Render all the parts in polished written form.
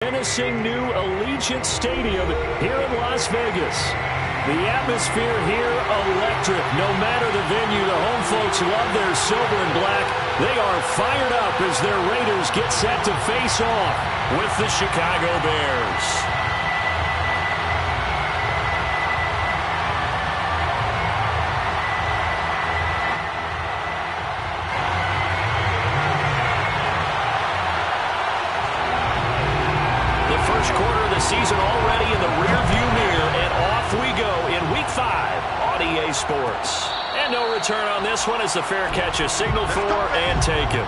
Menacing new Allegiant Stadium here in Las Vegas. The atmosphere here electric. No matter the venue, the home folks love their silver and black. They are fired up as their Raiders get set to face off with the Chicago Bears. First quarter of the season already in the rearview mirror, and off we go in Week 5 on EA Sports. And no return on this one as the fair catch is signaled for and taken.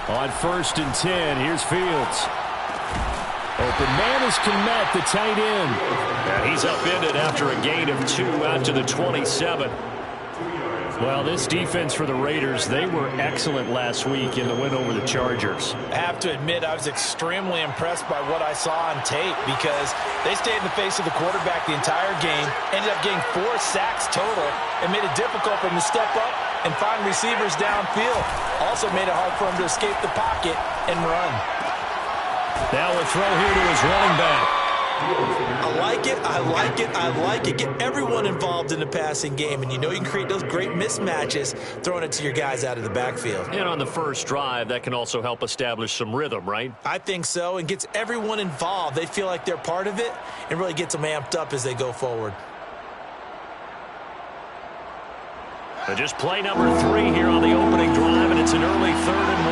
On 1st and 10, here's Fields. Open man is Kmet, the tight end. And he's upended after a gain of 2 out to the 27. Well, this defense for the Raiders, they were excellent last week in the win over the Chargers. I have to admit, I was extremely impressed by what I saw on tape because they stayed in the face of the quarterback the entire game, ended up getting 4 sacks total, and made it difficult for him to step up and find receivers downfield. Also made it hard for him to escape the pocket and run. Now a throw here to his running back. I like it, I like it, I like it. Get everyone involved in the passing game, and you know you can create those great mismatches throwing it to your guys out of the backfield. And on the first drive, that can also help establish some rhythm, right? I think so, and gets everyone involved. They feel like they're part of it and really gets them amped up as they go forward. But just play number 3 here on the opening drive, and it's an early 3rd and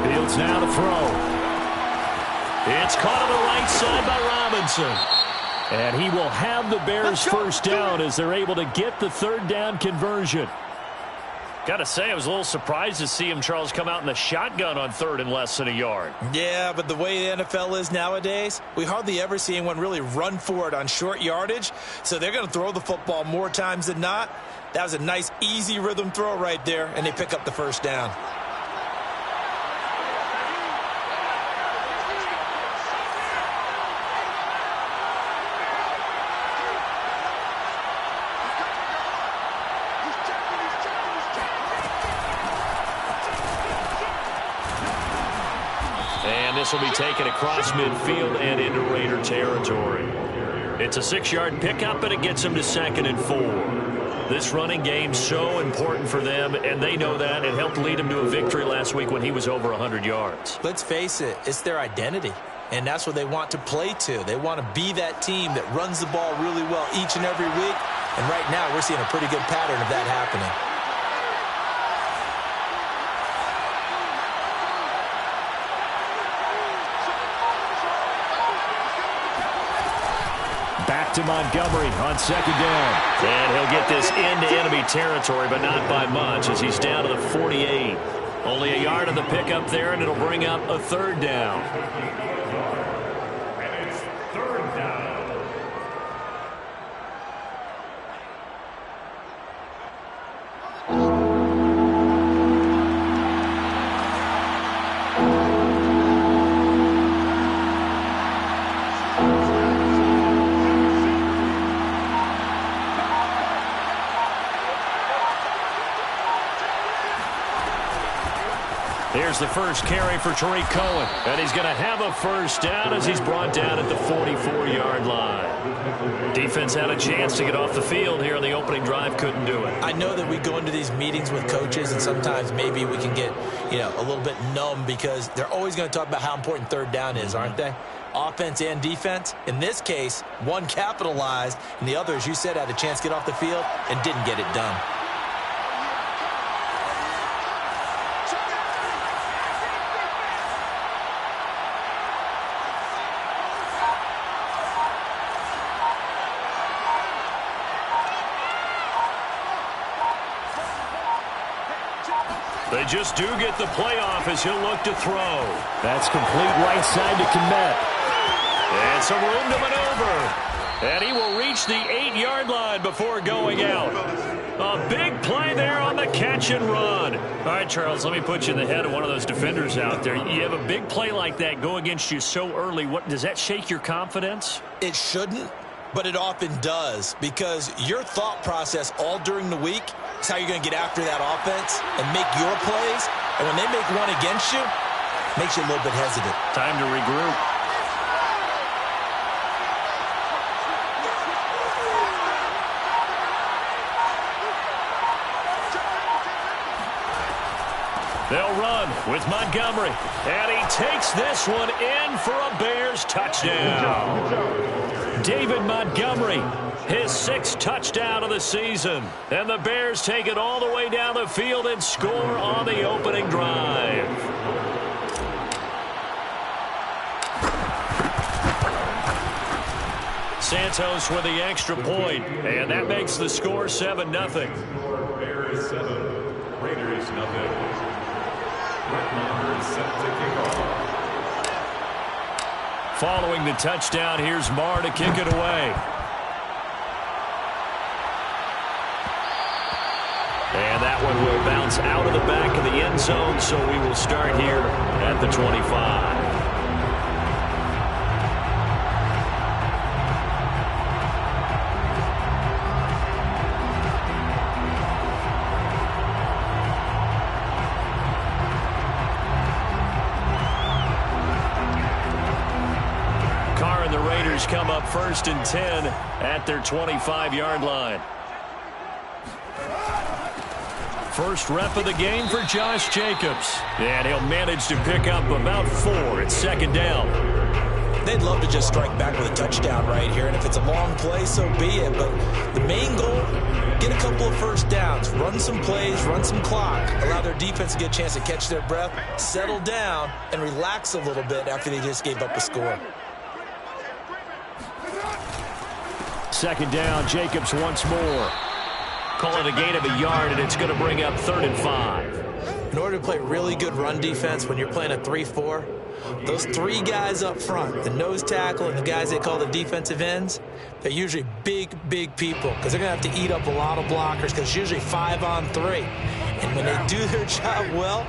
1. Fields now to throw. It's caught on the right side by Robinson. And he will have the Bears first down as they're able to get the 3rd down conversion. Got to say, I was a little surprised to see him, Charles, come out in the shotgun on 3rd and less than a yard. Yeah, but the way the NFL is nowadays, we hardly ever see anyone really run for it on short yardage. So they're going to throw the football more times than not. That was a nice, easy rhythm throw right there, and they pick up the first down. This will be taken across midfield and into Raider territory. It's a 6-yard pickup, and it gets them to 2nd and 4. This running game so important for them, and they know that. It helped lead them to a victory last week when he was over 100 yards. Let's face it, it's their identity, and that's what they want to play to. They want to be that team that runs the ball really well each and every week, and right now we're seeing a pretty good pattern of that happening. Back to Montgomery on 2nd down. And he'll get this into enemy territory, but not by much as he's down to the 48. Only a yard of the pickup there, and it'll bring up a 3rd down. And it's 3rd down. Here's the first carry for Tariq Cohen. And he's going to have a first down as he's brought down at the 44-yard line. Defense had a chance to get off the field here on the opening drive. Couldn't do it. I know that we go into these meetings with coaches, and sometimes maybe we can get, a little bit numb because they're always going to talk about how important 3rd down is, aren't they? Offense and defense. In this case, one capitalized, and the other, as you said, had a chance to get off the field and didn't get it done. They just do get the playoff as he'll look to throw. That's complete right side to Kmet. And some room to maneuver. And he will reach the 8-yard line before going out. A big play there on the catch and run. All right, Charles, let me put you in the head of one of those defenders out there. You have a big play like that go against you so early. Does that shake your confidence? It shouldn't, but it often does, because your thought process all during the week is how you're going to get after that offense and make your plays. And when they make one against you, it makes you a little bit hesitant. Time to regroup. They'll run with Montgomery. And he takes this one in for a Bears touchdown. David Montgomery, his 6th touchdown of the season. And the Bears take it all the way down the field and score on the opening drive. Santos with the extra point. And that makes the score 7-0. Bears 7, Raiders 0. Following the touchdown, here's Marr to kick it away. And that one will bounce out of the back of the end zone, so we will start here at the 25. Come up 1st and 10 at their 25-yard line. First rep of the game for Josh Jacobs. And he'll manage to pick up about 4 at 2nd down. They'd love to just strike back with a touchdown right here, and if it's a long play, so be it. But the main goal, get a couple of first downs, run some plays, run some clock, allow their defense to get a chance to catch their breath, settle down, and relax a little bit after they just gave up a score. 2nd down, Jacobs once more. Call it a gain of a yard, and it's going to bring up 3rd and 5. In order to play really good run defense when you're playing a 3-4, those 3 guys up front, the nose tackle and the guys they call the defensive ends, they're usually big, big people because they're going to have to eat up a lot of blockers because it's usually 5-on-3. And when they do their job well,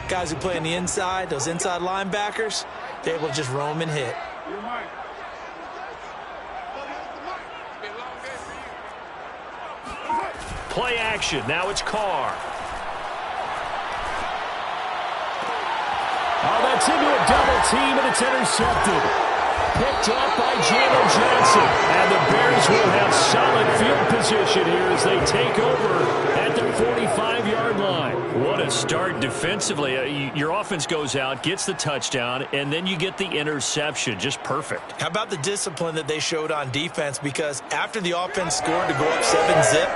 guys who play on the inside, those inside linebackers, they're able to just roam and hit. Play action. Now it's Carr. Oh, that's into a double team, and it's intercepted. Picked up by Jalen Johnson. And the Bears will have solid field position here as they take over at the 45-yard line. What a start defensively. Your offense goes out, gets the touchdown, and then you get the interception. Just perfect. How about the discipline that they showed on defense? Because after the offense scored to go up 7-zip,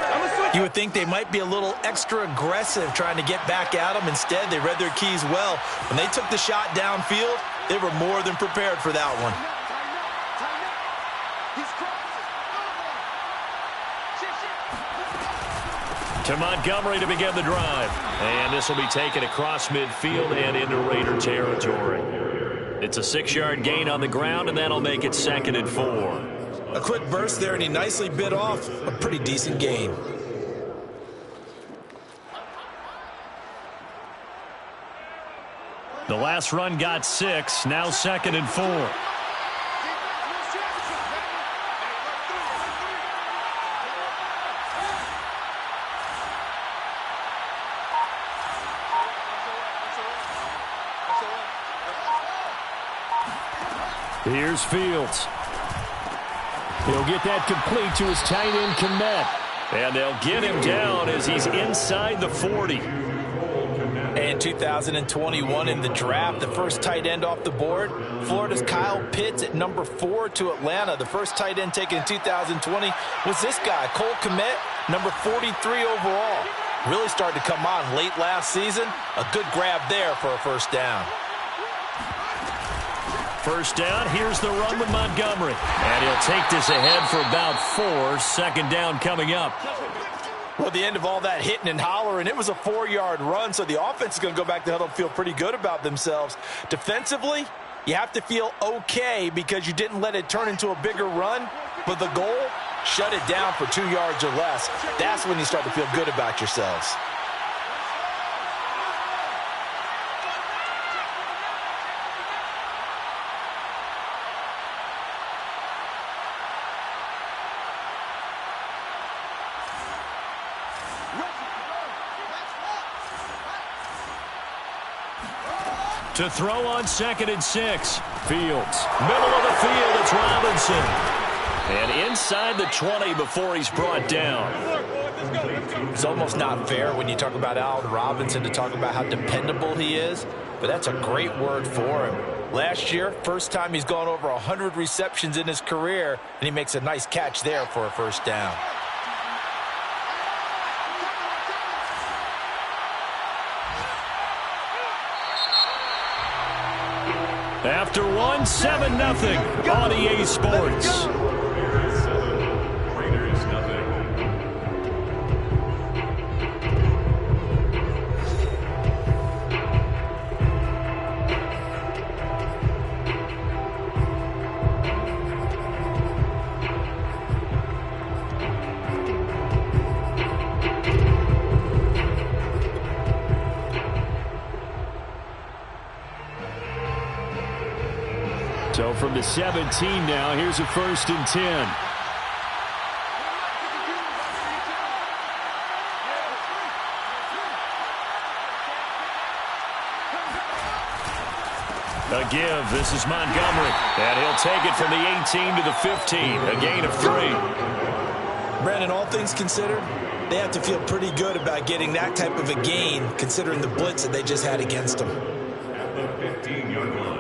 you would think they might be a little extra aggressive trying to get back at them. Instead, they read their keys well. When they took the shot downfield, they were more than prepared for that one. To Montgomery to begin the drive. And this will be taken across midfield and into Raider territory. It's a 6-yard gain on the ground, and that'll make it 2nd and 4. A quick burst there, and he nicely bit off a pretty decent gain. The last run got 6, now 2nd and 4. Here's Fields. He'll get that complete to his tight end, Kmet. And they'll get him down as he's inside the 40. And 2021 in the draft, the first tight end off the board, Florida's Kyle Pitts at number 4 to Atlanta. The first tight end taken in 2020 was this guy, Cole Kmet, number 43 overall. Really started to come on late last season. A good grab there for a first down. First down, here's the run with Montgomery. And he'll take this ahead for about 4. 2nd down coming up. Well, the end of all that hitting and hollering, it was a 4-yard run, so the offense is going to go back to huddle and feel pretty good about themselves. Defensively, you have to feel okay because you didn't let it turn into a bigger run, but the goal, shut it down for 2 yards or less. That's when you start to feel good about yourselves. To throw on 2nd and 6. Fields. Middle of the field, it's Robinson. And inside the 20 before he's brought down. It's almost not fair when you talk about Allen Robinson to talk about how dependable he is, but that's a great word for him. Last year, first time he's gone over 100 receptions in his career, and he makes a nice catch there for a first down. After 1, 7-0 on EA Sports. Bears 7, Raiders nothing. So from the 17 now, here's a 1st and 10. A give. This is Montgomery. And he'll take it from the 18 to the 15. A gain of 3. Brandon, all things considered, they have to feel pretty good about getting that type of a gain, considering the blitz that they just had against them. At the 15-yard line.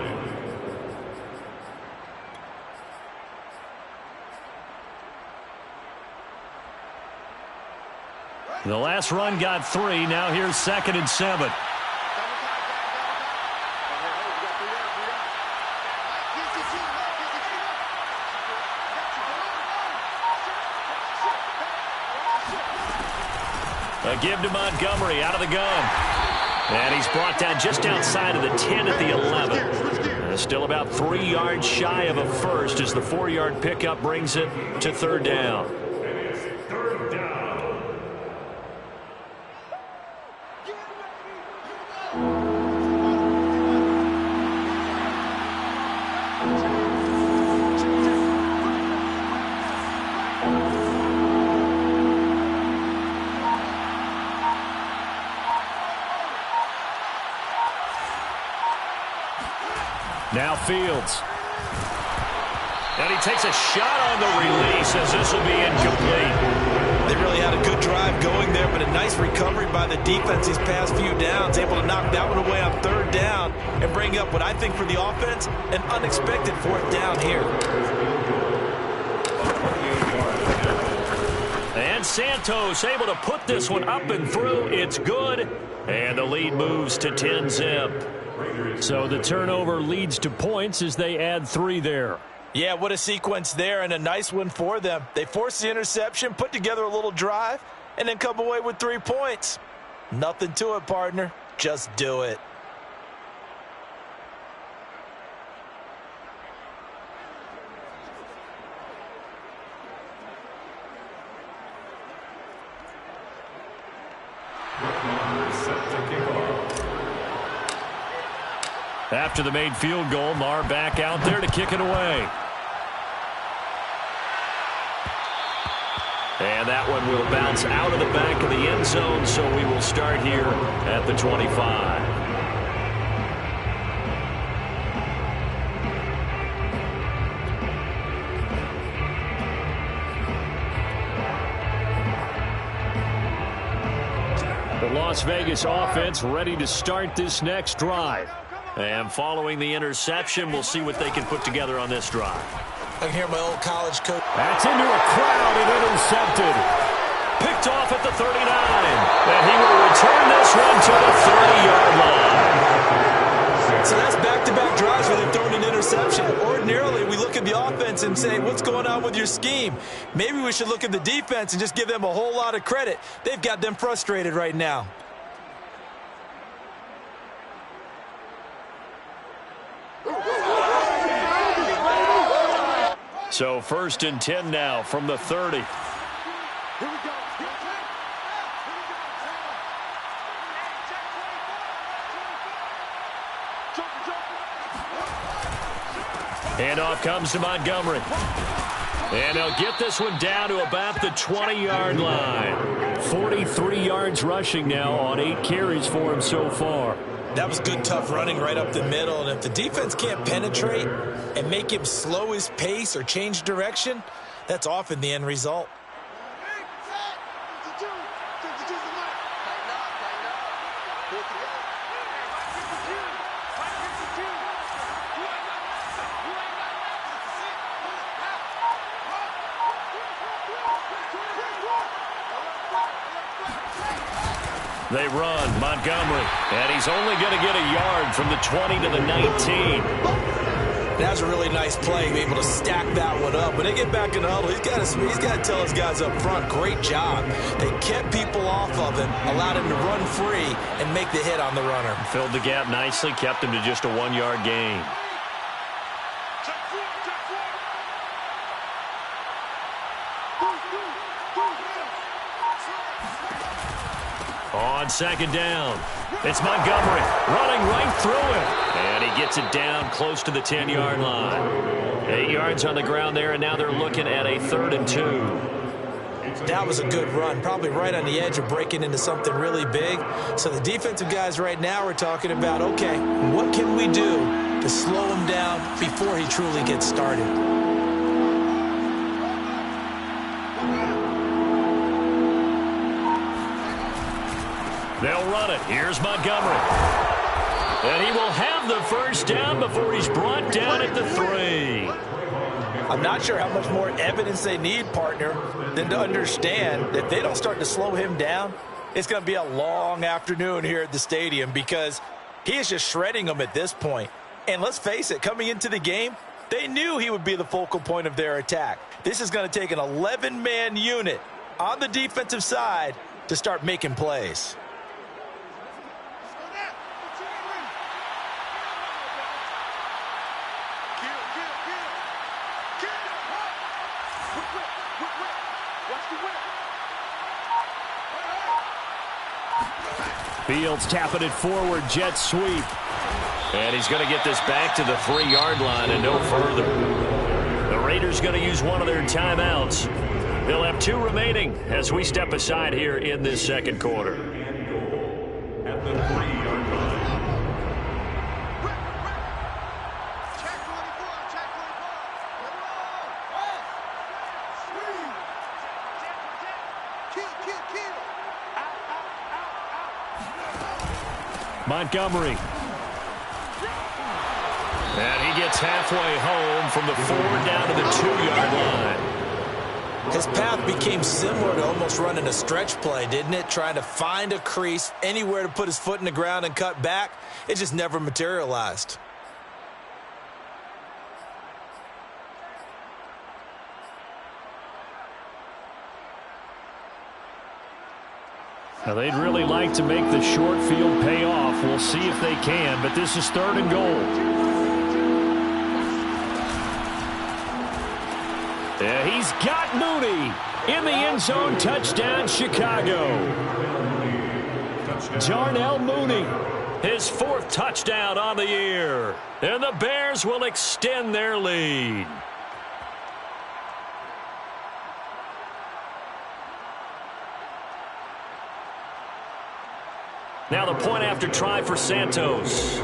The last run got 3. Now here's 2nd and 7. A give to Montgomery out of the gun. And he's brought down just outside of the 10 at the 11. Still about 3 yards shy of a first as the 4-yard pickup brings it to 3rd down. Now Fields. And he takes a shot on the release as this will be incomplete. They really had a good drive going there, but a nice recovery by the defense these past few downs, able to knock that one away on 3rd down and bring up what I think for the offense, an unexpected 4th down here. And Santos able to put this one up and through. It's good. And the lead moves to 10-zip. So the turnover leads to points as they add 3 there. Yeah, what a sequence there, and a nice one for them. They force the interception, put together a little drive, and then come away with 3 points. Nothing to it, partner. Just do it. After the made field goal, Marr back out there to kick it away. And that one will bounce out of the back of the end zone, so we will start here at the 25. The Las Vegas offense ready to start this next drive. And following the interception, we'll see what they can put together on this drive. I can hear my old college coach. That's into a crowd and intercepted. Picked off at the 39. And he will return this one to the 30-yard line. So that's back-to-back drives where they've thrown an interception. interception. Ordinarily, we look at the offense and say, what's going on with your scheme? Maybe we should look at the defense and just give them a whole lot of credit. They've got them frustrated right now. So 1st and 10 now from the 30. Handoff comes to Montgomery. And they'll get this one down to about the 20-yard line. 43 yards rushing now on 8 carries for him so far. That was good, tough running right up the middle. And if the defense can't penetrate and make him slow his pace or change direction, that's often the end result. They run, Montgomery, and he's only going to get a yard from the 20 to the 19. That's a really nice play, be able to stack that one up. When they get back in the huddle, he's got to tell his guys up front, great job. They kept people off of him, allowed him to run free and make the hit on the runner. Filled the gap nicely, kept him to just a 1-yard gain. On 2nd down, it's Montgomery running right through him. And he gets it down close to the 10-yard line. 8 yards on the ground there, and now they're looking at a 3rd and 2. That was a good run, probably right on the edge of breaking into something really big. So the defensive guys right now are talking about, okay, what can we do to slow him down before he truly gets started? They'll run it. Here's Montgomery. And he will have the 1st down before he's brought down at the 3. I'm not sure how much more evidence they need, partner, than to understand that if they don't start to slow him down, it's going to be a long afternoon here at the stadium because he is just shredding them at this point. And let's face it, coming into the game, they knew he would be the focal point of their attack. This is going to take an 11-man unit on the defensive side to start making plays. Fields tapping it forward, jet sweep. And he's going to get this back to the 3-yard line and no further. The Raiders going to use one of their timeouts. They'll have 2 remaining as we step aside here in this 2nd quarter. At the 3-yard line. Montgomery. And he gets halfway home from the 4 down to the 2-yard line. His path became similar to almost running a stretch play, didn't it? Trying to find a crease, anywhere to put his foot in the ground and cut back. It just never materialized. Now, they'd really like to make the short field pay off. We'll see if they can, but this is 3rd and goal. And he's got Mooney in the end zone. Touchdown, Chicago. Darnell Mooney, his 4th touchdown on the year. And the Bears will extend their lead. Now the point after try for Santos.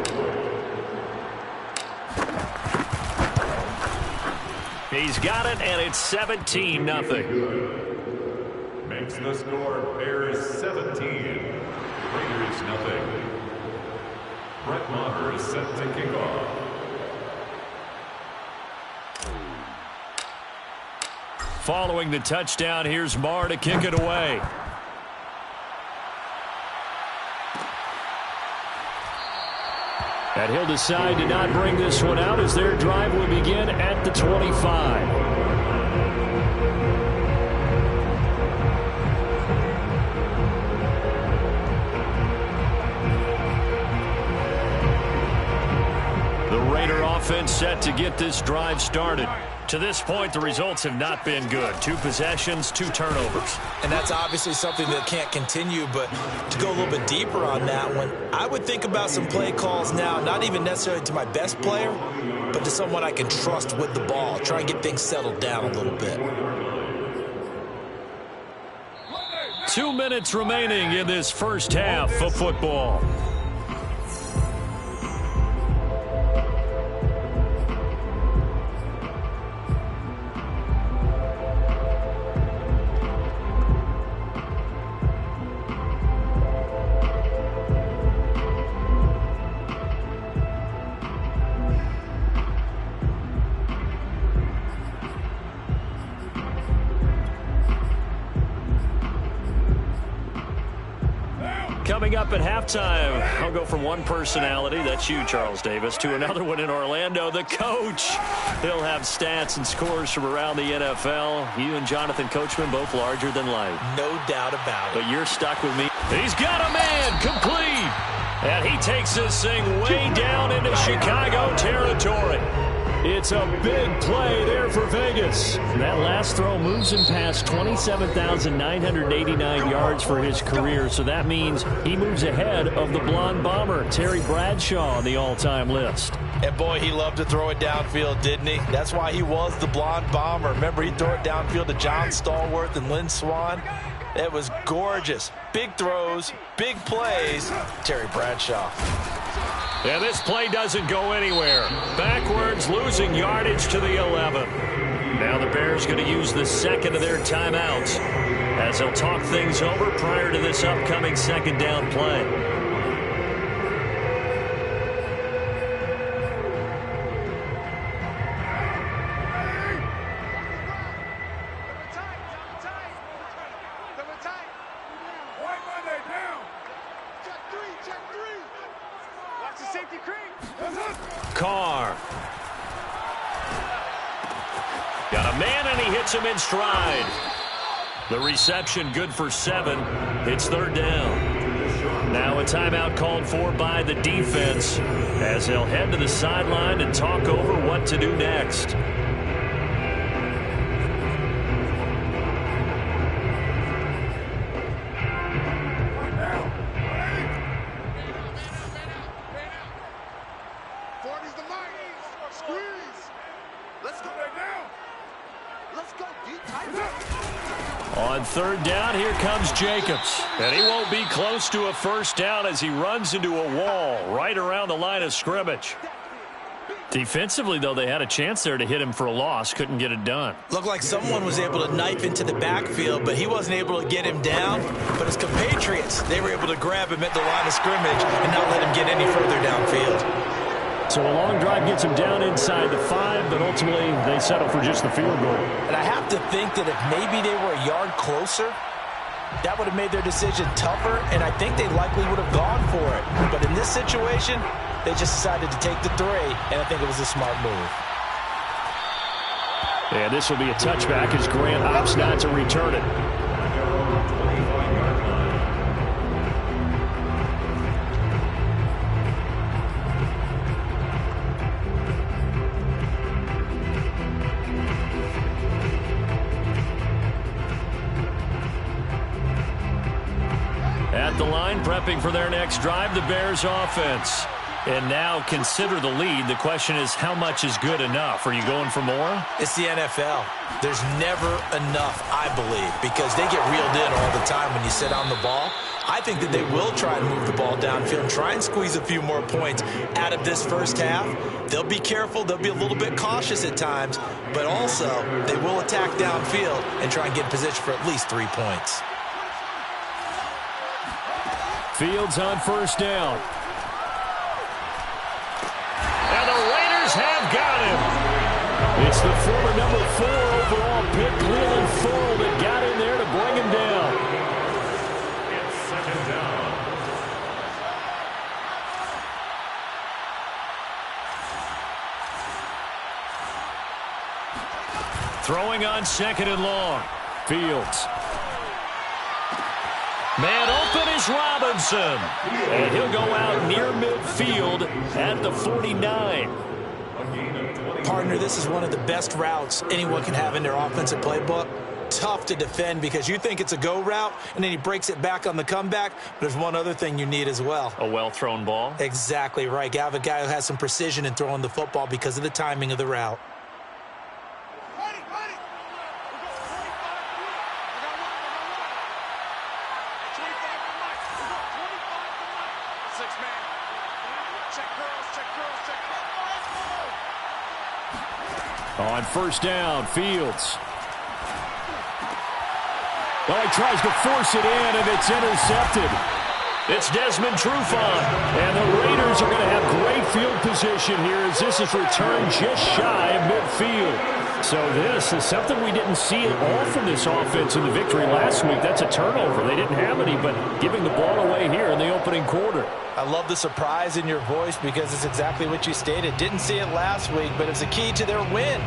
He's got it, and it's 17-0. Makes the score Bears 17, Raiders nothing. Brett Maher is set to kick off. Following the touchdown, here's Maher to kick it away. And he'll decide to not bring this one out as their drive will begin at the 25. Offense set to get this drive started. To this point, the results have not been good. 2 possessions, 2 turnovers. And that's obviously something that can't continue, but to go a little bit deeper on that one, I would think about some play calls now, not even necessarily to my best player, but to someone I can trust with the ball. Try and get things settled down a little bit. 2 minutes remaining in this first half of football. Coming up at halftime, I'll go from one personality, that's you, Charles Davis, to another one in Orlando, the coach. He'll have stats and scores from around the NFL. You and Jonathan Coachman both larger than life. No doubt about it. But you're stuck with me. He's got a man, complete. And he takes this thing way down into Chicago territory. It's a big play there for Vegas. That last throw moves him past 27,989 yards for his career, so that means he moves ahead of the blonde bomber, Terry Bradshaw, on the all-time list. And boy, he loved to throw it downfield, didn't he? That's why he was the blonde bomber. Remember, he'd throw it downfield to John Stallworth and Lynn Swann. It was gorgeous. Big throws, big plays. Terry Bradshaw. And this play doesn't go anywhere. Backwards, losing yardage to the 11. Now the Bears going to use the second of their timeouts as they'll talk things over prior to this upcoming second down play. Carr. Got a man, and he hits him in stride. The reception good for 7. It's third down. Now a timeout called for by the defense as they'll head to the sideline and talk over what to do next. On third down, here comes Jacobs. And he won't be close to a first down as he runs into a wall right around the line of scrimmage. Defensively, though, they had a chance there to hit him for a loss. Couldn't get it done. Looked like someone was able to knife into the backfield, but he wasn't able to get him down. But his compatriots, they were able to grab him at the line of scrimmage and not let him get any further downfield. So a long drive gets him down inside the 5, but ultimately they settle for just the field goal. And I have to think that if maybe they were a yard closer, that would have made their decision tougher, and I think they likely would have gone for it. But in this situation, they just decided to take the 3, and I think it was a smart move. And this will be a touchback as Grant opts not to return it. At the line, prepping for their next drive, the Bears offense. And now consider the lead. The question is, how much is good enough? Are you going for more? It's the NFL. There's never enough, I believe, because they get reeled in all the time when you sit on the ball. I think that they will try and move the ball downfield and try and squeeze a few more points out of this first half. They'll be careful. They'll be a little bit cautious at times, but also they will attack downfield and try and get in position for at least 3 points. Fields on first down. And the Raiders have got him. It's the former number 4 overall pick, Cleveland Farrell, that got in there to bring him down. It's second down. Throwing on 2nd and long. Fields. Man open is Robinson. And he'll go out near midfield at the 49. Partner, this is one of the best routes anyone can have in their offensive playbook. Tough to defend because you think it's a go route, and then he breaks it back on the comeback. But there's one other thing you need as well. A well-thrown ball? Exactly right. You have a guy who has some precision in throwing the football because of the timing of the route. On 1st down, Fields. Well, he tries to force it in, and it's intercepted. It's Desmond Trufant, and the Raiders are going to have great field position here as this is returned just shy of midfield. So this is something we didn't see at all from this offense in the victory last week. That's a turnover. They didn't have any, but giving the ball away here in the opening quarter. I love the surprise in your voice because it's exactly what you stated. Didn't see it last week, but it was a key to their win.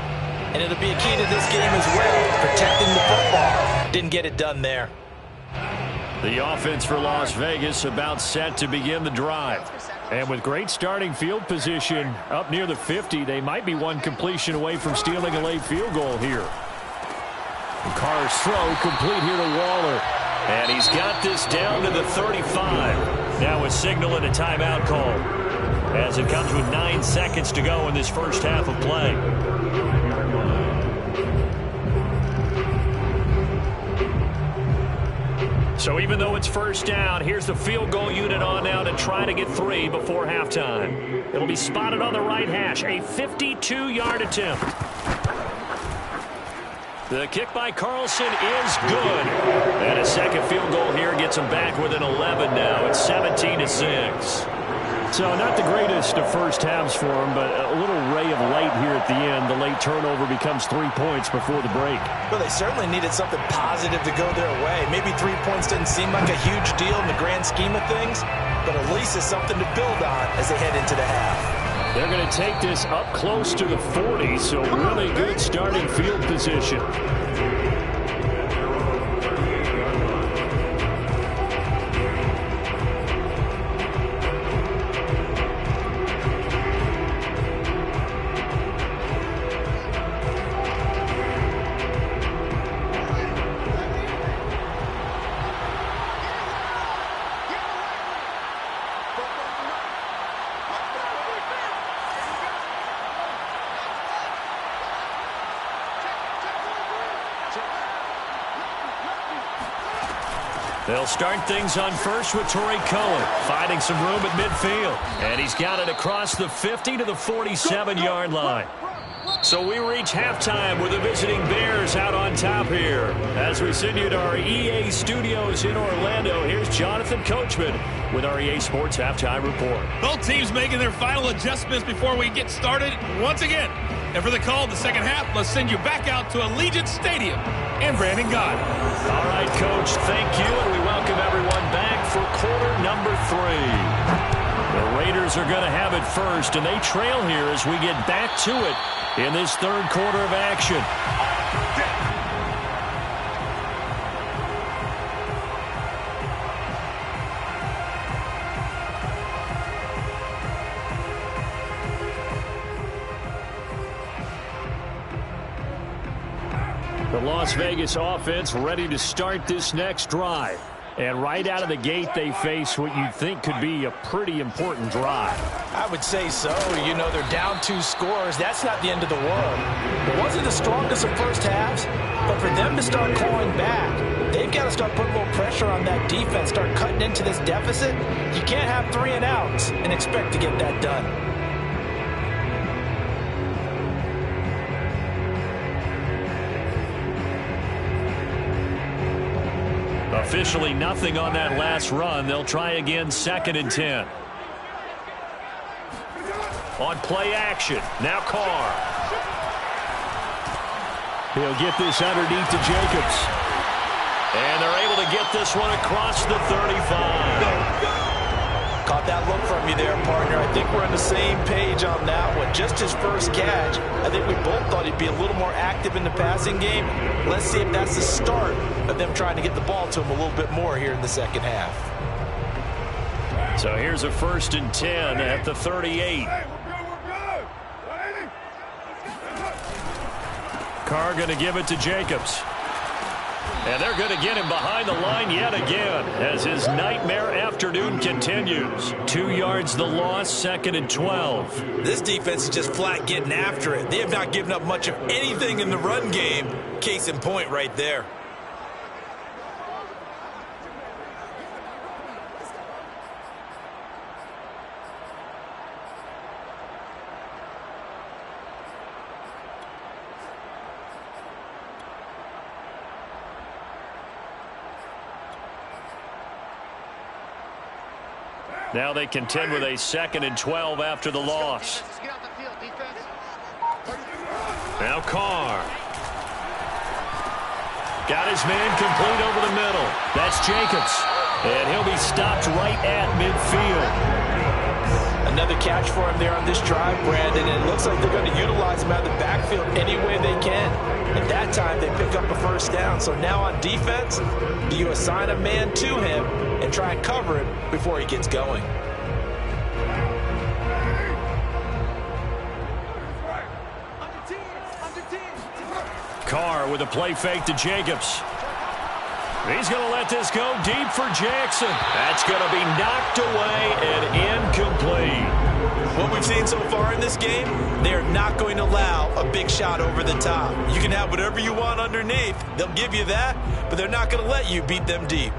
And it'll be a key to this game as well, protecting the football. Didn't get it done there. The offense for Las Vegas about set to begin the drive. And with great starting field position up near the 50, they might be one completion away from stealing a late field goal here. And Carr's throw complete here to Waller. And he's got this down to the 35. Now a signal and a timeout call as it comes with 9 seconds to go in this first half of play. So even though it's 1st down, here's the field goal unit on now to try to get 3 before halftime. It'll be spotted on the right hash, a 52-yard attempt. The kick by Carlson is good. And a second field goal here gets him back within 11 now. It's 17-6. So not the greatest of first halves for him, but a little ray of light here at the end. The late turnover becomes 3 points before the break. Well, they certainly needed something positive to go their way. Maybe 3 points doesn't seem like a huge deal in the grand scheme of things, but at least it's something to build on as they head into the half. They're going to take this up close to the 40, so really good starting field position. They'll start things on first with Torrey Cohen, finding some room at midfield. And he's got it across the 50 to the 47-yard line. So we reach halftime with the visiting Bears out on top here. As we send you to our EA studios in Orlando, here's Jonathan Coachman with our EA Sports Halftime Report. Both teams making their final adjustments before we get started once again. And for the call of the second half, let's send you back out to Allegiant Stadium and Brandon Gott. All right, Coach, thank you, and we welcome everyone back for quarter number 3. The Raiders are going to have it first, and they trail here as we get back to it in this third quarter of action. The Las Vegas offense ready to start this next drive. And right out of the gate, they face what you'd think could be a pretty important drive. I would say so. You know, they're down 2 scores. That's not the end of the world. It wasn't the strongest of first halves, but for them to start clawing back, they've got to start putting a little pressure on that defense, start cutting into this deficit. You can't have 3 and outs and expect to get that done. Officially nothing on that last run. They'll try again, 2nd and 10. On play action, now Carr. He'll get this underneath to Jacobs. And they're able to get this one across the 35. Caught that look from you there, partner. I think we're on the same page on that one. Just his first catch, I think we both thought he'd be a little more active in the passing game. Let's see if that's the start of them trying to get the ball to him a little bit more here in the second half. So here's a 1st and 10 at the 38. Carr going to give it to Jacobs. And they're going to get him behind the line yet again as his nightmare afternoon continues. 2 yards the loss, 2nd and 12. This defense is just flat getting after it. They have not given up much of anything in the run game. Case in point right there. Now they contend with a 2nd and 12 after the loss. Now Carr. Got his man complete over the middle. That's Jacobs. And he'll be stopped right at midfield. Another catch for him there on this drive, Brandon, and it looks like they're going to utilize him out of the backfield any way they can. At that time, they pick up a 1st down. So now on defense, do you assign a man to him and try and cover him before he gets going? Carr with a play fake to Jacobs. He's going to let this go deep for Jackson. That's going to be knocked away and incomplete. What we've seen so far in this game, they are not going to allow a big shot over the top. You can have whatever you want underneath. They'll give you that, but they're not going to let you beat them deep.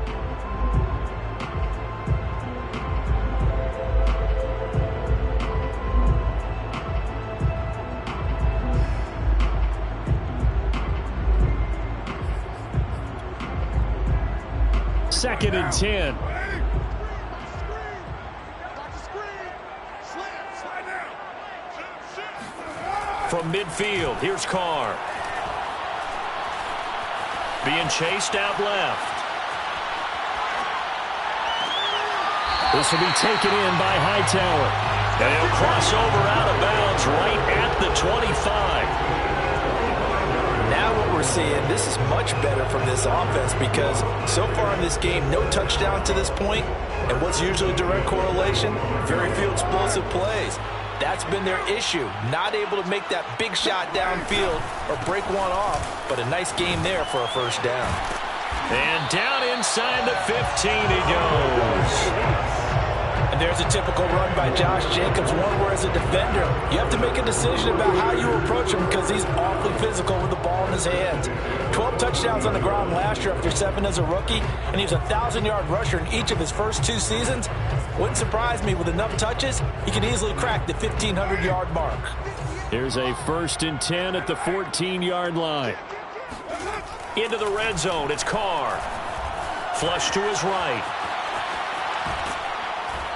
Second and 10. From midfield, here's Carr. Being chased out left. This will be taken in by Hightower. And he'll cross over out of bounds right at the 25. Now what we're seeing, this is much better from this offense because so far in this game, no touchdown to this point, and what's usually a direct correlation? Very few explosive plays. That's been their issue, not able to make that big shot downfield or break one off, but a nice game there for a 1st down. And down inside the 15 he goes. And there's a typical run by Josh Jacobs, one where as a defender, you have to make a decision about how you approach him because he's awfully physical with the ball in his hands. 12 touchdowns on the ground last year after 7 as a rookie, and he was a 1,000-yard rusher in each of his first 2 seasons. Wouldn't surprise me with enough touches, he could easily crack the 1,500-yard mark. Here's a 1st and 10 at the 14-yard line. Into the red zone, it's Carr. Flush to his right.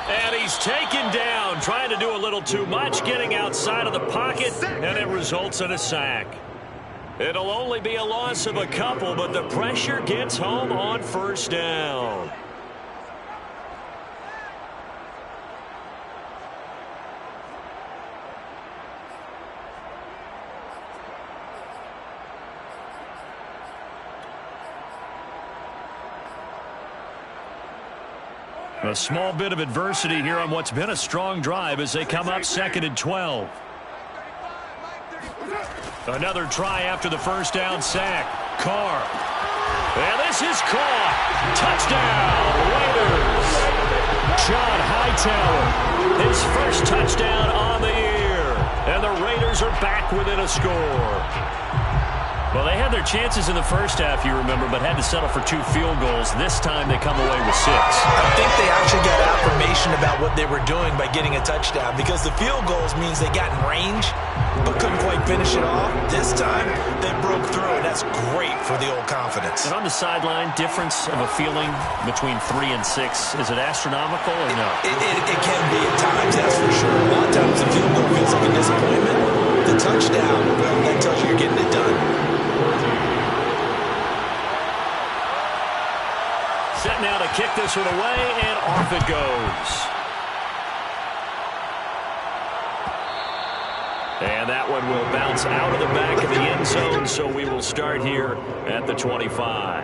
And he's taken down, trying to do a little too much, getting outside of the pocket, and it results in a sack. It'll only be a loss of a couple, but the pressure gets home on 1st down. A small bit of adversity here on what's been a strong drive as they come up 2nd and 12. Another try after the 1st down sack. Carr. And this is caught. Touchdown, Raiders. John Hightower, his 1st touchdown on the year. And the Raiders are back within a score. Well, they had their chances in the 1st half, you remember, but had to settle for 2 field goals. This time they come away with 6. I think they actually got affirmation about what they were doing by getting a touchdown because the field goals means they got in range but couldn't quite finish it off. This time they broke through, and that's great for the old confidence. And on the sideline, difference of a feeling between 3 and 6, is it astronomical or no? It can be at times, that's for sure. A lot of times the field goal feels like a disappointment. The touchdown, well, that tells you you're getting it done. Set now to kick this one away, and off it goes. one will bounce out of the back of the end zone, so we will start here at the 25.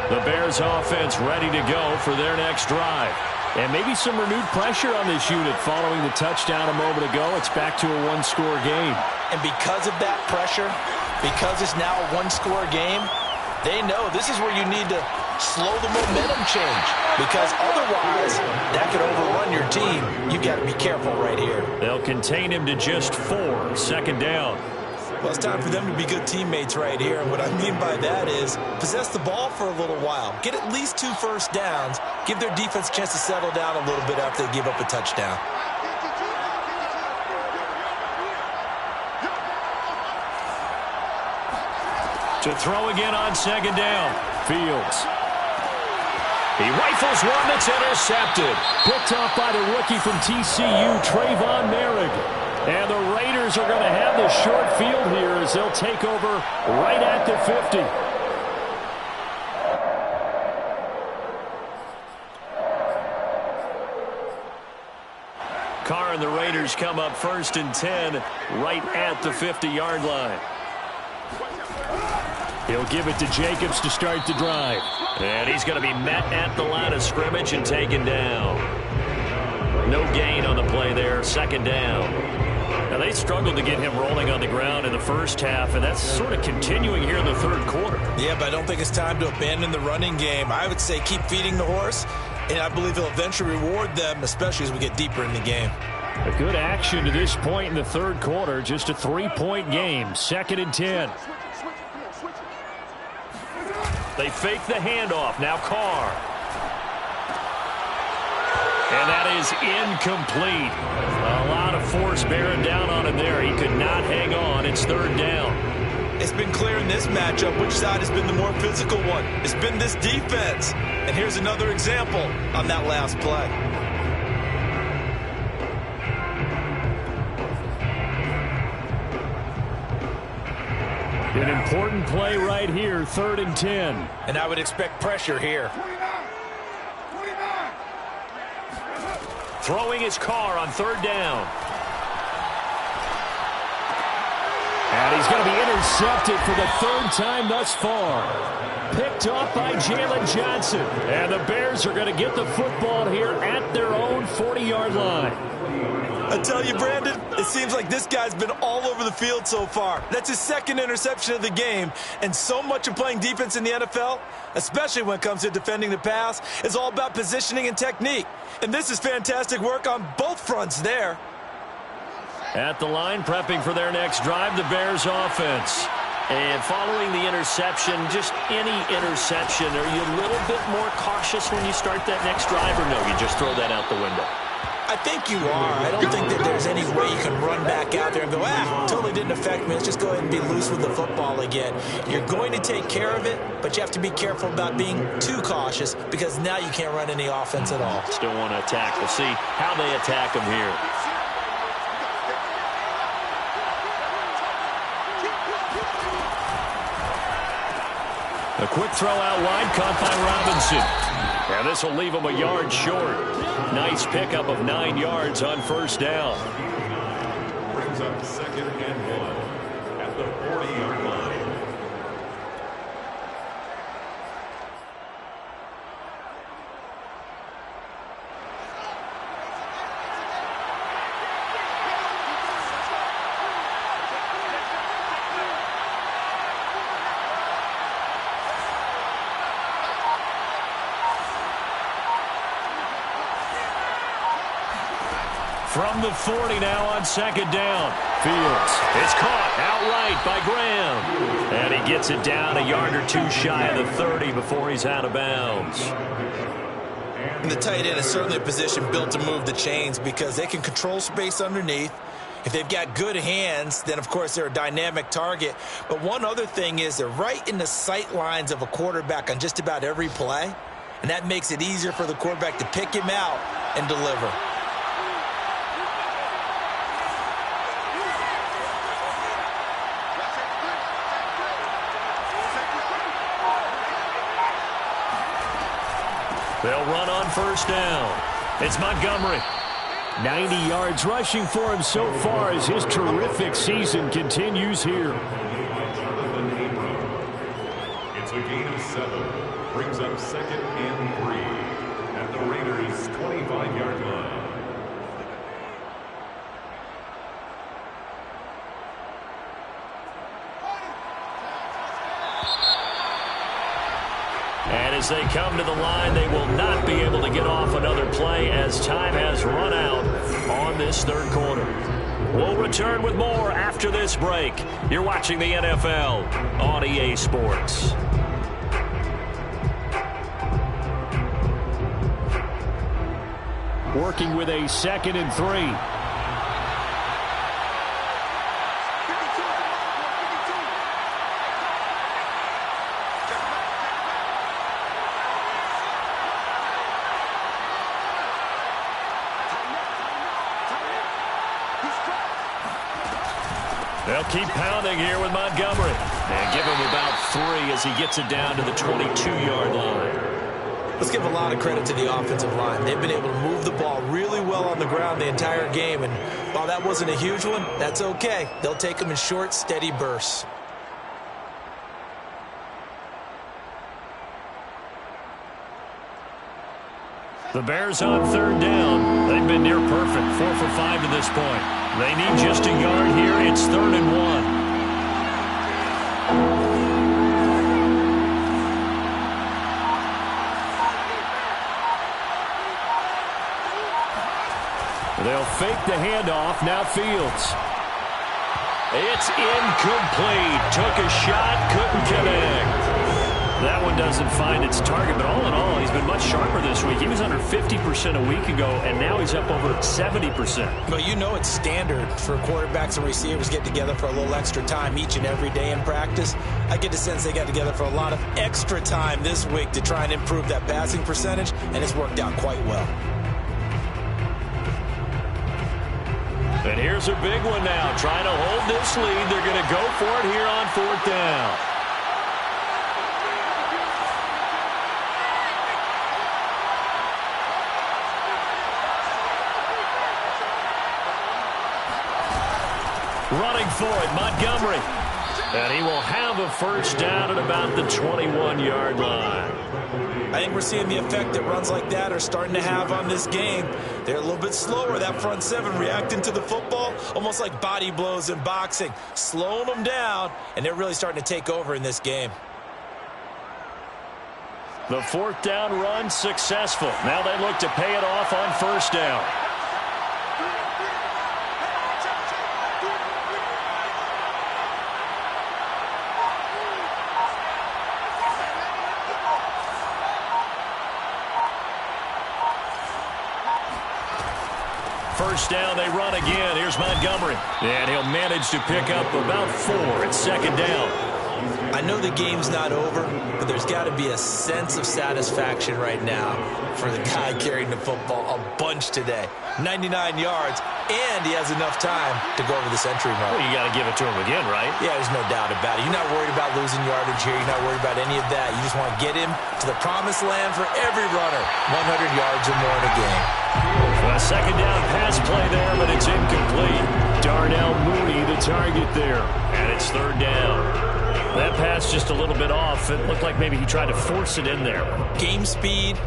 The Bears offense ready to go for their next drive. And maybe some renewed pressure on this unit following the touchdown a moment ago. It's back to a one-score game. And because of that pressure, because it's now a one-score game, they know this is where you need to slow the momentum change. Because otherwise, that could overrun your team. You've got to be careful right here. They'll contain him to just 4. Second down. Well, it's time for them to be good teammates right here. And what I mean by that is possess the ball for a little while. Get at least 2 first downs. Give their defense a chance to settle down a little bit after they give up a touchdown. To throw again on second down. Fields. He rifles one that's intercepted. Picked off by the rookie from TCU, Trayvon Merrick. And the Raiders are going to have the short field here as they'll take over right at the 50. Carr and the Raiders come up 1st and 10 right at the 50-yard line. He'll give it to Jacobs to start the drive. And he's going to be met at the line of scrimmage and taken down. No gain on the play there. Second down. Now, they struggled to get him rolling on the ground in the first half, and that's sort of continuing here in the third quarter. Yeah, but I don't think it's time to abandon the running game. I would say keep feeding the horse, and I believe he'll eventually reward them, especially as we get deeper in the game. A good action to this point in the third quarter. Just a 3-point game. 2nd and 10. They fake the handoff. Now Carr. And that is incomplete. A lot of force bearing down on him there. He could not hang on. It's 3rd down. It's been clear in this matchup which side has been the more physical one. It's been this defense. And here's another example on that last play. An important play right here, 3rd and 10. And I would expect pressure here. Throwing his Carr on 3rd down. And he's going to be intercepted for the 3rd time thus far. Picked off by Jalen Johnson. And the Bears are going to get the football here at their own 40-yard line. I tell you, Brandon, it seems like this guy's been all over the field so far. That's his 2nd interception of the game. And so much of playing defense in the NFL, especially when it comes to defending the pass, is all about positioning and technique. And this is fantastic work on both fronts there. At the line, prepping for their next drive, the Bears offense. And following the interception, just any interception, are you a little bit more cautious when you start that next drive, or no, you just throw that out the window? I think you are. I don't think that there's any way you can run back out there and go, totally didn't affect me. Let's just go ahead and be loose with the football again. You're going to take care of it, but you have to be careful about being too cautious because now you can't run any offense at all. Still want to attack. We'll see how they attack them here. A quick throw out wide, caught by Robinson. And this will leave him a yard short. Nice pickup of 9 yards on 1st down. Brings up 2nd and 1 at the 40-yard line. From the 40 now on 2nd down. Fields. It's caught outright by Graham. And he gets it down a yard or 2 shy of the 30 before he's out of bounds. And the tight end is certainly a position built to move the chains because they can control space underneath. If they've got good hands, then, of course, they're a dynamic target. But one other thing is they're right in the sight lines of a quarterback on just about every play. And that makes it easier for the quarterback to pick him out and deliver. They'll run on first down. It's Montgomery. 90 yards rushing for him so far as his terrific season continues here. It's a gain of 7. Brings up 2nd and 3 at the Raiders' 25-yard line. And as they come to the line, they will not be able to get off another play as time has run out on this third quarter. We'll return with more after this break. You're watching the NFL on EA Sports. Working with a 2nd and 3. They'll keep pounding here with Montgomery. And give him about 3 as he gets it down to the 22-yard line. Let's give a lot of credit to the offensive line. They've been able to move the ball really well on the ground the entire game. And while that wasn't a huge one, that's okay. They'll take them in short, steady bursts. The Bears on third down. They've been near perfect, 4 for 5 to this point. They need just a yard here. It's 3rd and 1. They'll fake the handoff. Now Fields. It's incomplete. Took a shot, couldn't connect. That one doesn't find its target, but all in all, he's been much sharper this week. He was under 50% a week ago, and now he's up over 70%. But you know it's standard for quarterbacks and receivers get together for a little extra time each and every day in practice. I get the sense they got together for a lot of extra time this week to try and improve that passing percentage, and it's worked out quite well. And here's a big one now. Trying to hold this lead. They're going to go for it here on 4th down. Running for it, Montgomery. And he will have a first down at about the 21-yard line. I think we're seeing the effect that runs like that are starting to have on this game. They're a little bit slower, that front 7 reacting to the football, almost like body blows in boxing, slowing them down, and they're really starting to take over in this game. The 4th down run successful. Now they look to pay it off on first down. First down, they run again. Here's Montgomery. And he'll manage to pick up about 4 at 2nd down. I know the game's not over, but there's got to be a sense of satisfaction right now for the guy carrying the football a bunch today. 99 yards, and he has enough time to go over the century mark. Well, you got to give it to him again, right? Yeah, there's no doubt about it. You're not worried about losing yardage here. You're not worried about any of that. You just want to get him to the promised land for every runner. 100 yards or more in a game. A 2nd down pass play there, but it's incomplete. Darnell Mooney, the target there. And it's 3rd down. That pass just a little bit off. It looked like maybe he tried to force it in there. Game speed,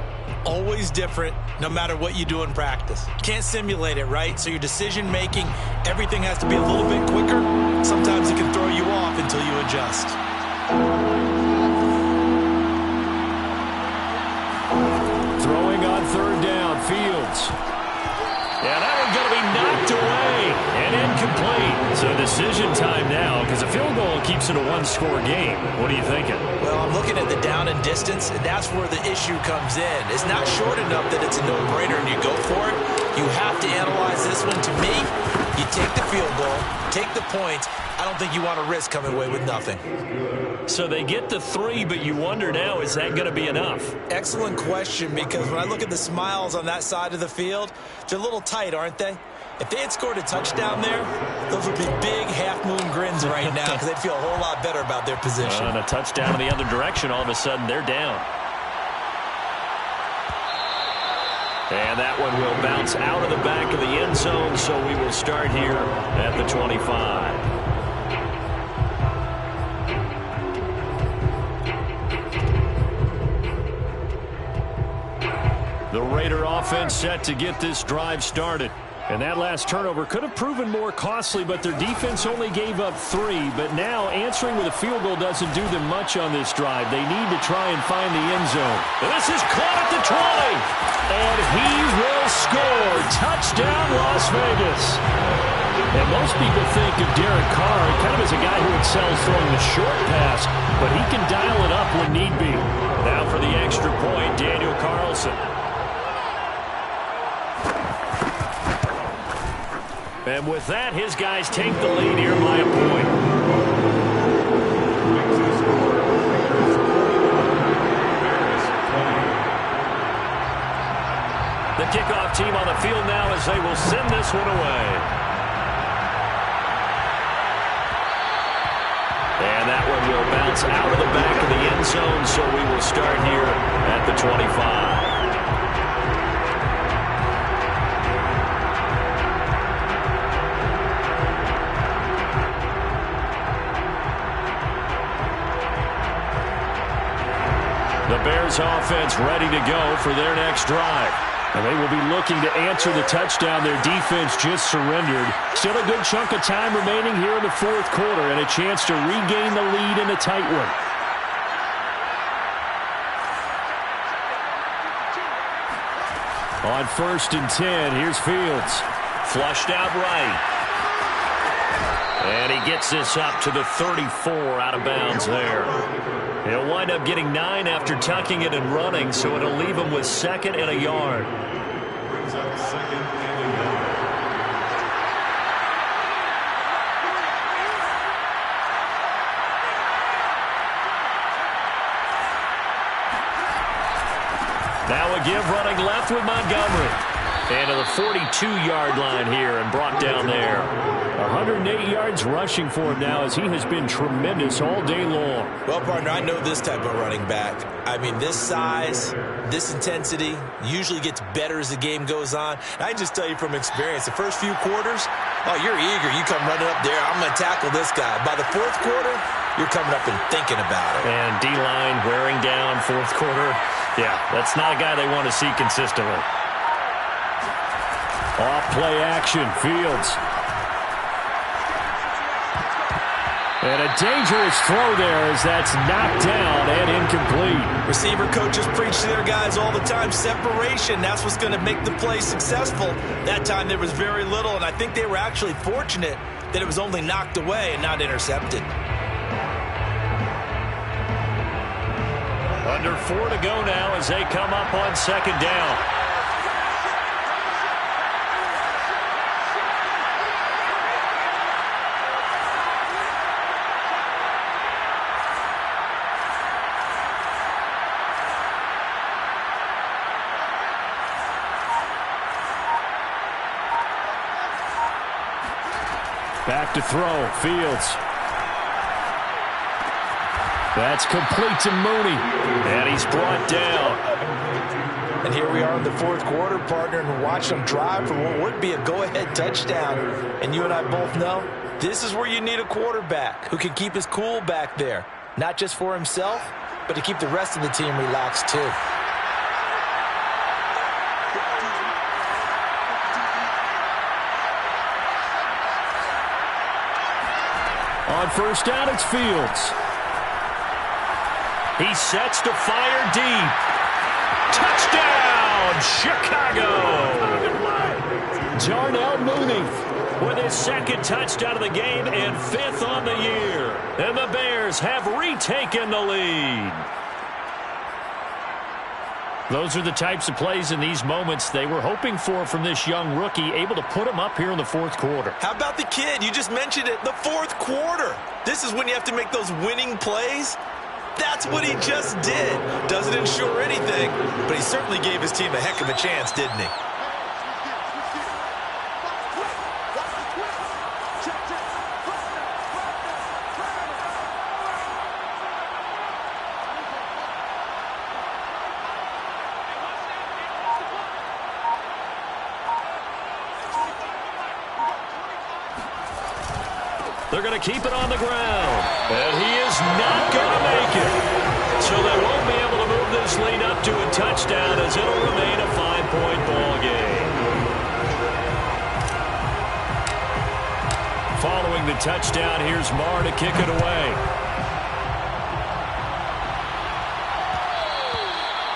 always different, no matter what you do in practice. You can't simulate it, right? So your decision-making, everything has to be a little bit quicker. Sometimes it can throw you off until you adjust. Throwing on 3rd down, Fields. Yeah, that one's going to be knocked away and incomplete. So decision time now because a field goal keeps it a 1-score game. What are you thinking? Well, I'm looking at the down and distance, and that's where the issue comes in. It's not short enough that it's a no-brainer and you go for it. You have to analyze this one. To me, you take the field goal, take the points. I don't think you want to risk coming away with nothing. So they get the 3, but you wonder now, is that going to be enough? Excellent question, because when I look at the smiles on that side of the field, they're a little tight, aren't they? If they had scored a touchdown there, those would be big half-moon grins right now because they'd feel a whole lot better about their position. And a touchdown in the other direction, all of a sudden they're down. And that one will bounce out of the back of the end zone, so we will start here at the 25. The Raider offense set to get this drive started. And that last turnover could have proven more costly, but their defense only gave up 3. But now answering with a field goal doesn't do them much on this drive. They need to try and find the end zone. This is caught at the 20. And he will score. Touchdown, Las Vegas. And most people think of Derek Carr kind of as a guy who excels throwing the short pass, but he can dial it up when need be. Now for the extra point, Daniel Carlson. And with that, his guys take the lead here by a point. The kickoff team on the field now as they will send this one away. And that one will bounce out of the back of the end zone, so we will start here at the 25. The Bears offense ready to go for their next drive. And they will be looking to answer the touchdown their defense just surrendered. Still a good chunk of time remaining here in the fourth quarter and a chance to regain the lead in a tight one. On 1st and 10, here's Fields. Flushed out right. And he gets this up to the 34 out of bounds there. He'll wind up getting 9 after tucking it and running, so it'll leave him with 2nd and a yard. Brings up 2nd and a yard. Now a give running left with Montgomery. And to the 42-yard line here and brought down there. 108 yards rushing for him now as he has been tremendous all day long. Well, partner, I know this type of running back. I mean, this size, this intensity usually gets better as the game goes on. And I can just tell you from experience, the first few quarters, oh, you're eager. You come running up there, I'm going to tackle this guy. By the fourth quarter, you're coming up and thinking about it. And D-line wearing down fourth quarter. Yeah, that's not a guy they want to see consistently. Off play action, Fields. And a dangerous throw there as that's knocked down and incomplete. Receiver coaches preach to their guys all the time, separation. That's what's going to make the play successful. That time there was very little, and I think they were actually fortunate that it was only knocked away and not intercepted. Under 4 to go now as they come up on 2nd down. Back to throw, Fields. That's complete to Mooney. And he's brought down. And here we are in the fourth quarter, partner, and watch them drive for what would be a go-ahead touchdown. And you and I both know this is where you need a quarterback who can keep his cool back there. Not just for himself, but to keep the rest of the team relaxed too. On 1st down, it's Fields. He sets to fire deep. Touchdown, Chicago! Darnell Mooney with his 2nd touchdown of the game and 5th on the year. And the Bears have retaken the lead. Those are the types of plays in these moments they were hoping for from this young rookie, able to put him up here in the fourth quarter. How about the kid? You just mentioned it, the fourth quarter. This is when you have to make those winning plays. That's what he just did. Doesn't ensure anything, but he certainly gave his team a heck of a chance, didn't he? They're going to keep it on the ground. And he is not going to make it. So they won't be able to move this lead up to a touchdown as it'll remain a 5-point ball game. Following the touchdown, here's Marr to kick it away.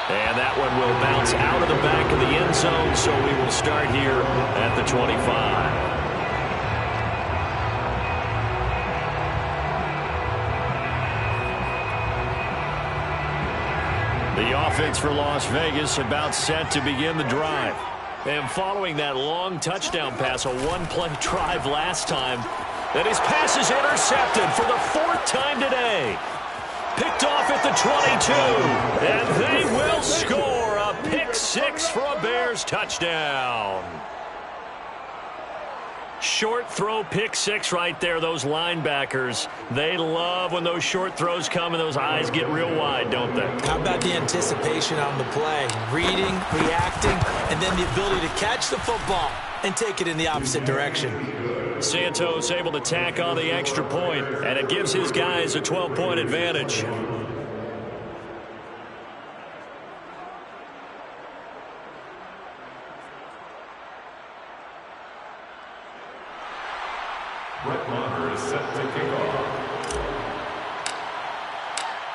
And that one will bounce out of the back of the end zone, so we will start here at the 25. The offense for Las Vegas about set to begin the drive. And following that long touchdown pass, a one-play drive last time, and his pass is intercepted for the 4th time today. Picked off at the 22, and they will score a pick 6 for a Bears touchdown. Short throw pick 6 right there. Those linebackers, they love when those short throws come and those eyes get real wide, don't they? How about the anticipation on the play? Reading, reacting, and then the ability to catch the football and take it in the opposite direction. Santos able to tack on the extra point, and it gives his guys a 12-point advantage. Brett Maher is set to kick off.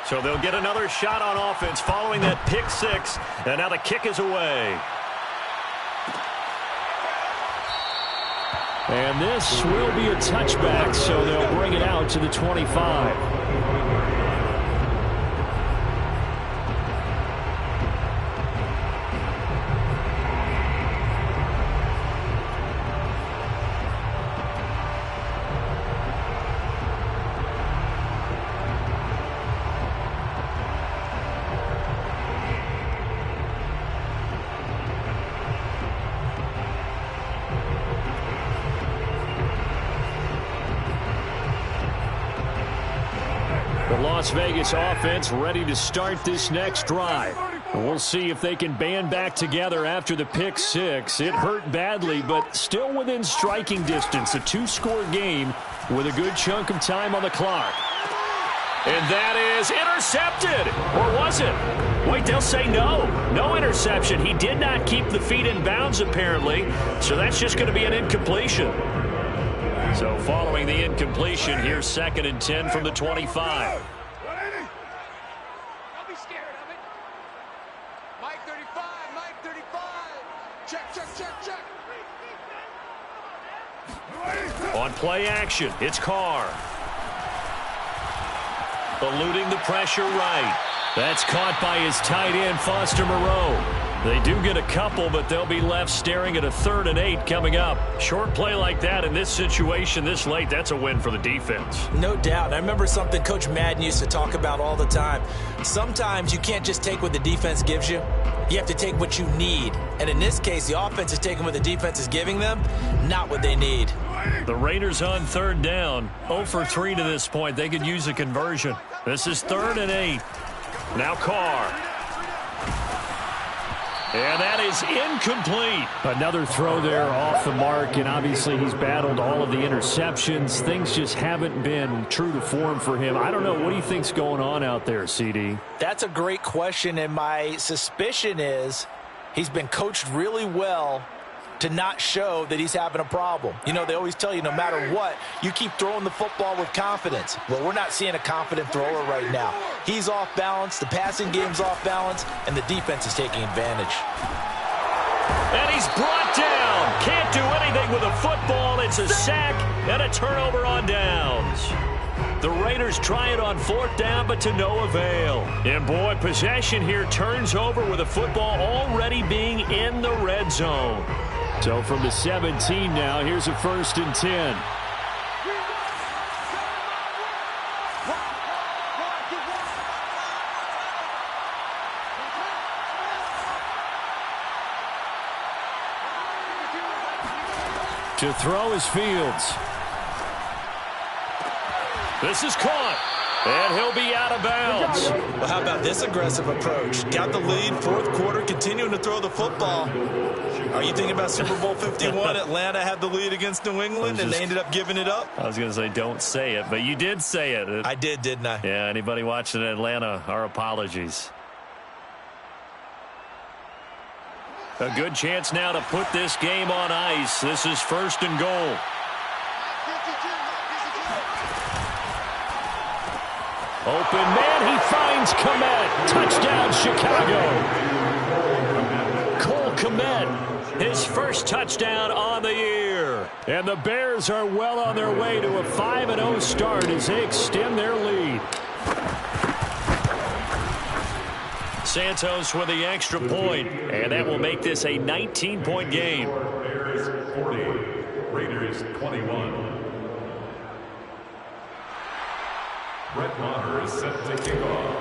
So they'll get another shot on offense following that pick 6, and now the kick is away. And this will be a touchback, so they'll bring it out to the 25. Las Vegas offense ready to start this next drive. We'll see if they can band back together after the pick 6. It hurt badly, but still within striking distance. A 2-score game with a good chunk of time on the clock. And that is intercepted. Or was it? Wait, they'll say no. No interception. He did not keep the feet in bounds, apparently. So that's just going to be an incompletion. So following the incompletion, here's 2nd and 10 from the 25. On play action, it's Carr. Eluding the pressure right. That's caught by his tight end, Foster Moreau. They do get a couple, but they'll be left staring at a 3rd and 8 coming up. Short play like that in this situation this late, that's a win for the defense. No doubt. I remember something Coach Madden used to talk about all the time. Sometimes you can't just take what the defense gives you. You have to take what you need. And in this case, the offense is taking what the defense is giving them, not what they need. The Raiders on 3rd down. 0 for 3 to this point. They could use a conversion. This is 3rd and 8. Now Carr. And that is incomplete. Another throw there off the mark, and obviously he's battled all of the interceptions. Things just haven't been true to form for him. I don't know. What do you think's going on out there, CD? That's a great question, and my suspicion is he's been coached really well to not show that he's having a problem. You know, they always tell you no matter what, you keep throwing the football with confidence. Well, we're not seeing a confident thrower right now. He's off balance, the passing game's off balance, and the defense is taking advantage. And he's brought down. Can't do anything with a football. It's a sack and a turnover on downs. The Raiders try it on 4th down, but to no avail. And boy, possession here turns over with a football already being in the red zone. So from the 17 now, here's a 1st and 10. To throw is Fields. This is caught. And he'll be out of bounds. Well, how about this aggressive approach? Got the lead, fourth quarter, continuing to throw the football. Are you thinking about Super Bowl 51? Atlanta had the lead against New England, and they ended up giving it up? I was going to say don't say it, but you did say it. I did, didn't I? Yeah, anybody watching Atlanta, our apologies. A good chance now to put this game on ice. This is 1st and goal. Open man, he finds Kmet. Touchdown, Chicago. Cole Kmet, his first touchdown on the year. And the Bears are well on their way to a 5-0 start as they extend their lead. Santos with the extra point, and that will make this a 19-point game. Bears 40, Raiders 21. Brett Maher is set to kick off.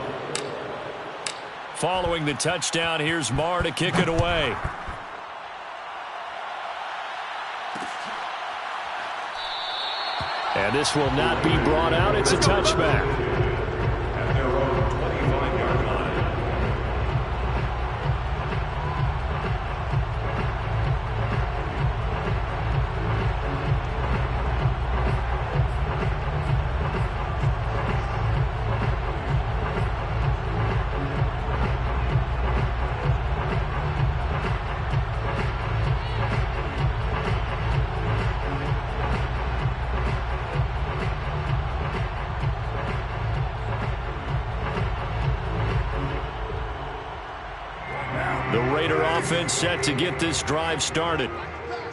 Following the touchdown, here's Maher to kick it away. And this will not be brought out. It's a touchback. At their own 25-yard line. Offense set to get this drive started.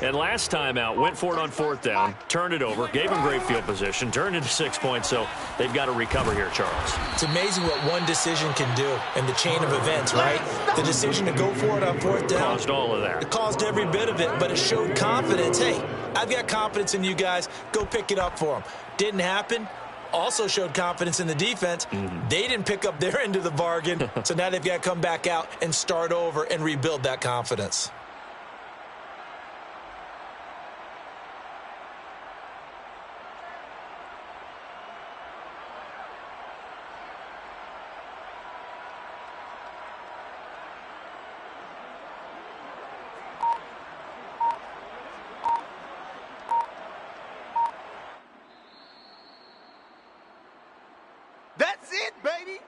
And last time out, went for it on 4th down, turned it over, gave them great field position, turned into 6 points, so they've got to recover here, Charles. It's amazing what one decision can do in the chain of events, right? The decision to go for it on 4th down. Caused all of that. It caused every bit of it, but it showed confidence. Hey, I've got confidence in you guys. Go pick it up for them. Didn't happen. Also showed confidence in the defense. They didn't pick up their end of the bargain, so now they've got to come back out and start over and rebuild that confidence. That's it, baby.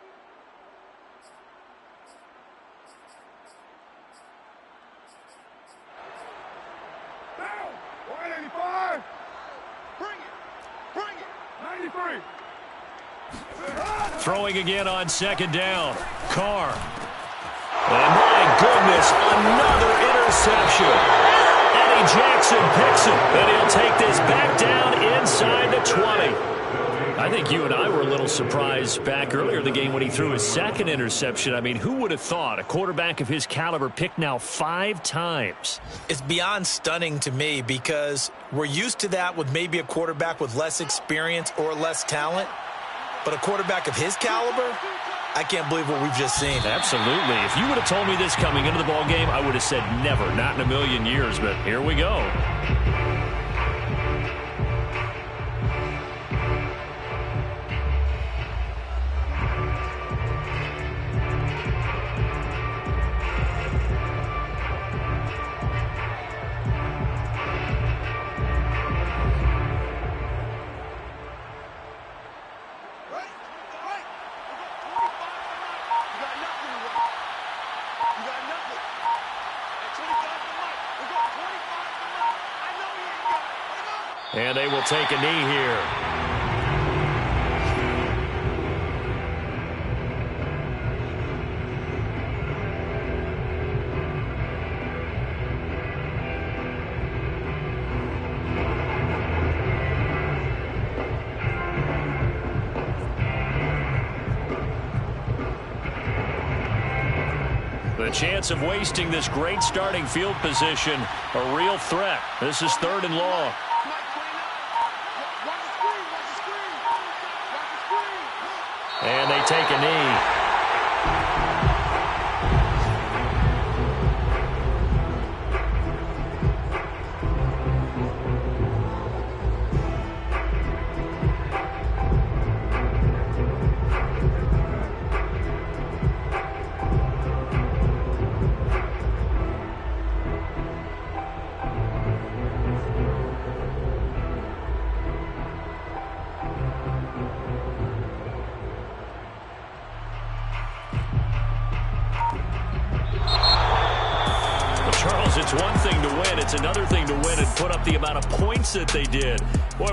Down. 185. Bring it. 93. Throwing again on 2nd down. Carr. And my goodness, another interception. Eddie Jackson picks it, and he'll take this back down inside the 20. I think you and I were a little surprised back earlier in the game when he threw his 2nd interception. I mean, who would have thought a quarterback of his caliber picked now 5 times? It's beyond stunning to me because we're used to that with maybe a quarterback with less experience or less talent. But a quarterback of his caliber, I can't believe what we've just seen. Absolutely. If you would have told me this coming into the ball game, I would have said never, not in a million years. But here we go. And they will take a knee here. The chance of wasting this great starting field position, a real threat. This is 3rd and long. And they take a knee. It's one thing to win. It's another thing to win and put up the amount of points that they did. Boy,